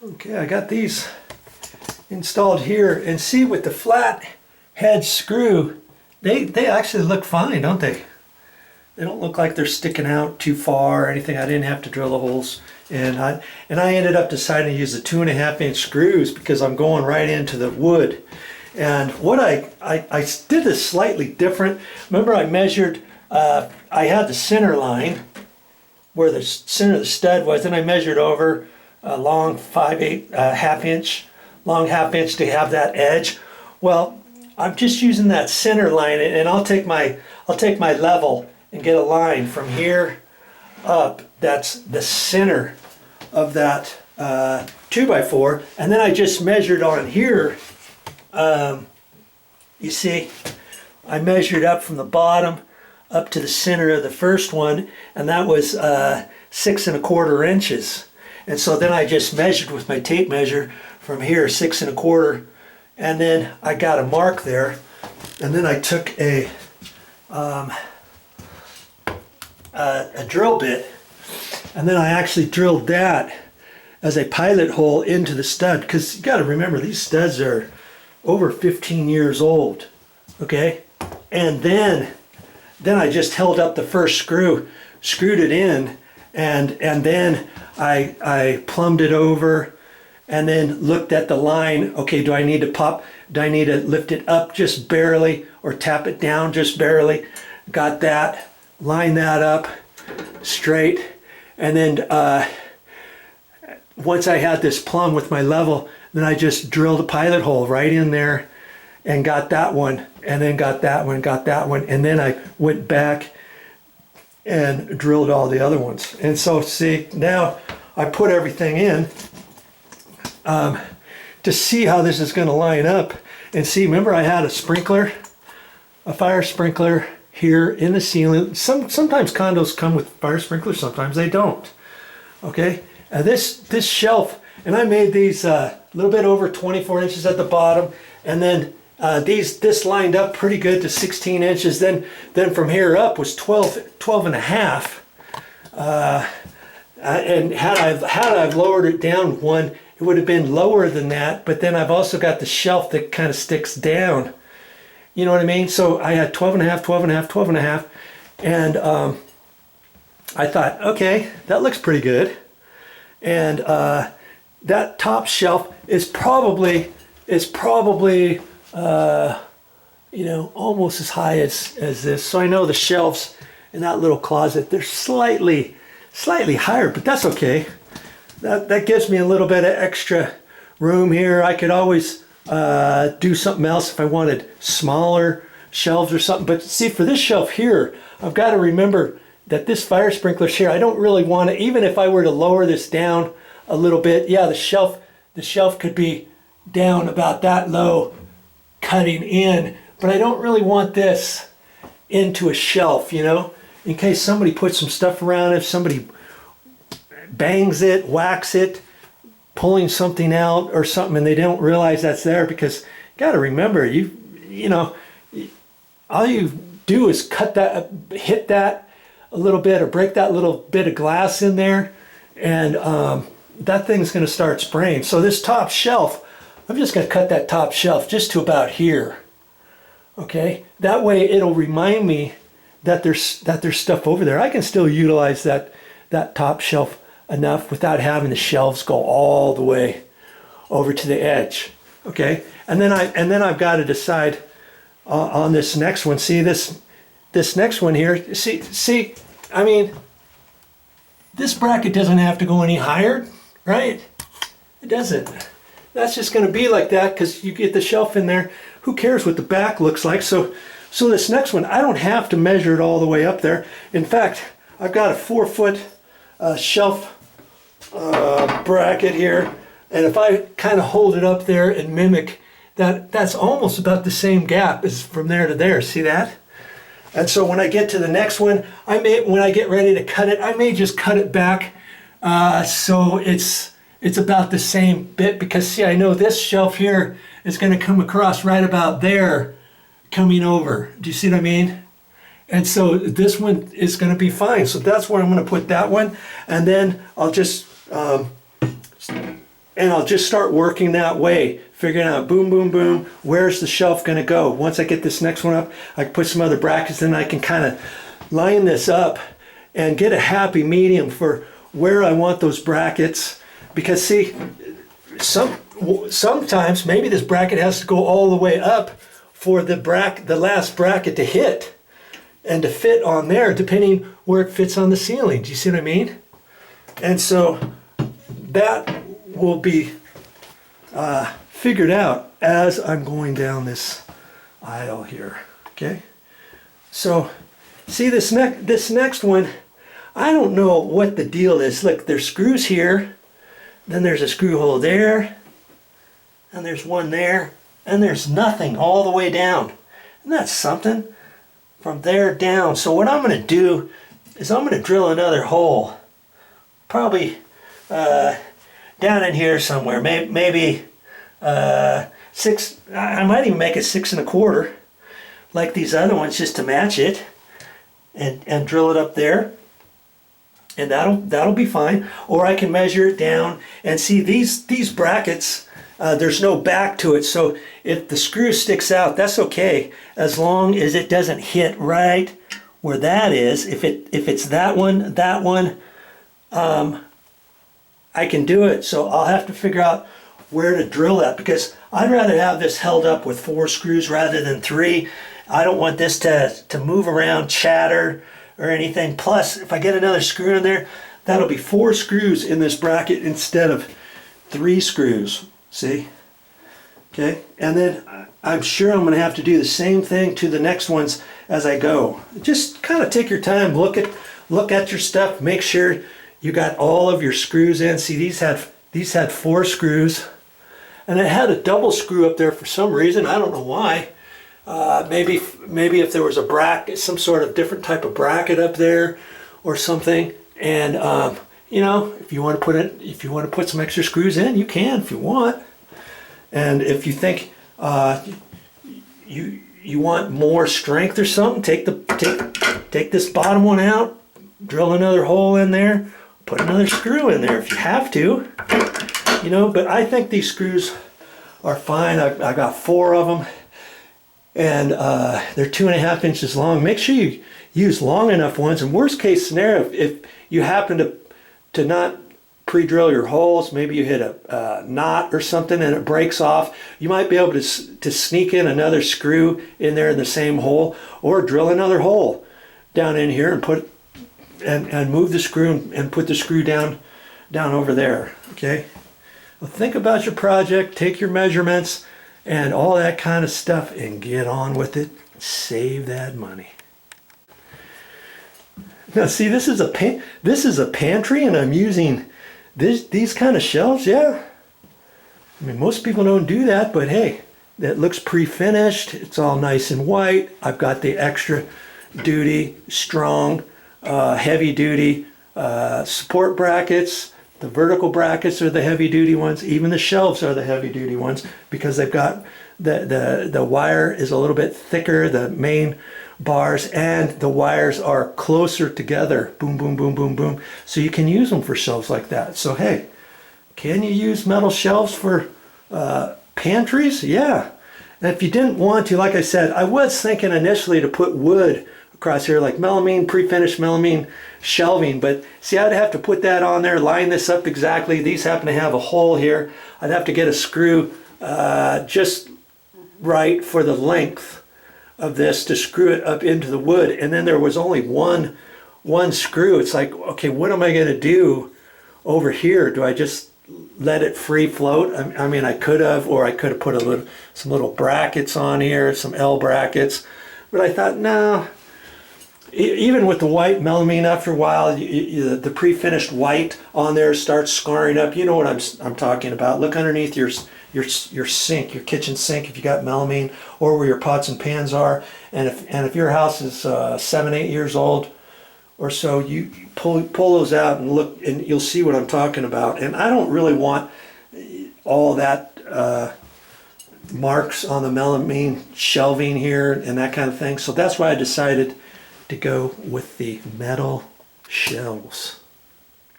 Okay, I got these installed here, and see, with the flat head screw, they actually look fine, don't they? They don't look like they're sticking out too far or anything. I didn't have to drill the holes, and I ended up deciding to use the 2.5-inch screws because I'm going right into the wood. And what I did this slightly different. Remember, I measured, I had the center line where the center of the stud was, and I measured over a long 5/8 half-inch, long half-inch to have that edge. Well, I'm just using that center line, and I'll take my level and get a line from here up. That's the center of that 2x4, and then I just measured on here. You see, I measured up from the bottom up to the center of the first one, and that was 6¼ inches. And so then I just measured with my tape measure from here, 6¼ and then I got a mark there, and then I took a drill bit, and then I actually drilled that as a pilot hole into the stud, because you got to remember, these studs are over 15 years old, okay? And then I just held up the first screw, screwed it in, and then I plumbed it over, and then looked at the line. Okay, do I need to lift it up just barely or tap it down just barely? Got that, lined that up straight, and then once I had this plumb with my level, then I just drilled a pilot hole right in there and got that one, and then got that one, and then I went back and drilled all the other ones. And so see, now I put everything in to see how this is going to line up. And see, remember, I had a sprinkler, a fire sprinkler here in the ceiling. Sometimes condos come with fire sprinklers, sometimes they don't. Okay, and this shelf, and I made these a little bit over 24 inches at the bottom, and then this lined up pretty good to 16 inches. Then from here up was 12 and a half. And had I lowered it down one, it would have been lower than that. But then I've also got the shelf that kind of sticks down. You know what I mean? So I had 12 and a half, 12 and a half, 12 and a half. And I thought, okay, that looks pretty good. And that top shelf is probably you know, almost as high as this. So I know the shelves in that little closet, they're slightly higher, but that's okay. That gives me a little bit of extra room here. I could always do something else if I wanted smaller shelves or something. But see, for this shelf here, I've got to remember that this fire sprinkler's here. I don't really want to, even if I were to lower this down a little bit, yeah, the shelf could be down about that low, cutting in, but I don't really want this into a shelf, you know, in case somebody puts some stuff around, if somebody bangs it, whacks it, pulling something out or something, and they don't realize that's there. Because you got to remember, you know, all you do is cut that, hit that a little bit, or break that little bit of glass in there, and that thing's going to start spraying. So this top shelf, I'm just going to cut that top shelf just to about here. Okay, that way it'll remind me that there's stuff over there. I can still utilize that top shelf enough without having the shelves go all the way over to the edge. Okay, and then I've got to decide on this next one. See this next one here. See, I mean, this bracket doesn't have to go any higher, right? It doesn't. That's just going to be like that because you get the shelf in there. Who cares what the back looks like? So this next one, I don't have to measure it all the way up there. In fact, I've got a 4-foot shelf bracket here, and if I kind of hold it up there and mimic that, that's almost about the same gap as from there to there. See that? And so when I get to the next one, when I get ready to cut it, I may just cut it back so it's about the same bit, because see, I know this shelf here is going to come across right about there, coming over. Do you see what I mean? And so this one is going to be fine. So that's where I'm going to put that one, and then I'll just and I'll just start working that way, figuring out boom, boom, boom, where's the shelf going to go? Once I get this next one up, I can put some other brackets, and I can kind of line this up and get a happy medium for where I want those brackets. Because see, sometimes maybe this bracket has to go all the way up for the last bracket to hit and to fit on there, depending where it fits on the ceiling. Do you see what I mean? And so that will be figured out as I'm going down this aisle here. Okay, so see this next one, I don't know what the deal is. Look, there's screws here, then there's a screw hole there, and there's one there, and there's nothing all the way down. And that's something from there down. So what I'm going to do is I'm going to drill another hole, probably down in here somewhere, maybe 6, I might even make it 6 1/4, like these other ones, just to match it, and drill it up there, and that'll be fine. Or I can measure it down and see these brackets, there's no back to it, so if the screw sticks out, that's okay, as long as it doesn't hit right where that is. If it's that one, I can do it. So I'll have to figure out where to drill that, because I'd rather have this held up with 4 screws rather than 3. I don't want this to move around, chatter, or anything. Plus, if I get another screw in there, that'll be 4 screws in this bracket instead of 3 screws. See? Okay, and then I'm sure I'm going to have to do the same thing to the next ones as I go. Just kind of take your time, look at your stuff, make sure you got all of your screws in. See, these had 4 screws, and it had a double screw up there for some reason. I don't know why. Maybe if there was a bracket, some sort of different type of bracket up there, or something. And you know, if you want to put some extra screws in, you can if you want. And if you think you want more strength or something, take this bottom one out, drill another hole in there, put another screw in there if you have to. You know, but I think these screws are fine. I got 4 of them, and they're 2.5 inches long. Make sure you use long enough ones. And worst case scenario, if you happen to not pre-drill your holes, maybe you hit a knot or something and it breaks off, you might be able to sneak in another screw in there in the same hole, or drill another hole down in here and move the screw and put the screw down over there. Okay, well, think about your project, take your measurements and all that kind of stuff, and get on with it. Save that money. Now see, this is a pantry, and I'm using these kind of shelves. Yeah, I mean, most people don't do that, but hey, that looks pre-finished. It's all nice and white. I've got the extra duty, strong, heavy duty support brackets. The vertical brackets are the heavy duty ones. Even the shelves are the heavy duty ones, because they've got the wire is a little bit thicker, the main bars, and the wires are closer together. Boom, boom, boom, boom, boom. So you can use them for shelves like that. So hey, can you use metal shelves for pantries? Yeah. And if you didn't want to, like I said, I was thinking initially to put wood across here, like melamine, pre-finished melamine shelving, but see, I'd have to put that on there, line this up exactly. These happen to have a hole here. I'd have to get a screw just right for the length of this to screw it up into the wood, and then there was only one screw. It's like, okay, what am I going to do over here? Do I just let it free float? I mean, I could have, or I could have put some little brackets on here, some L brackets, but I thought, no. Even with the white melamine, after a while, the pre-finished white on there starts scarring up. You know what I'm talking about. Look underneath your sink, your kitchen sink, if you got melamine, or where your pots and pans are. And if your house is 7-8 years old or so, you pull those out and look, and you'll see what I'm talking about. And I don't really want all that marks on the melamine shelving here and that kind of thing. So that's why I decided to go with the metal shelves.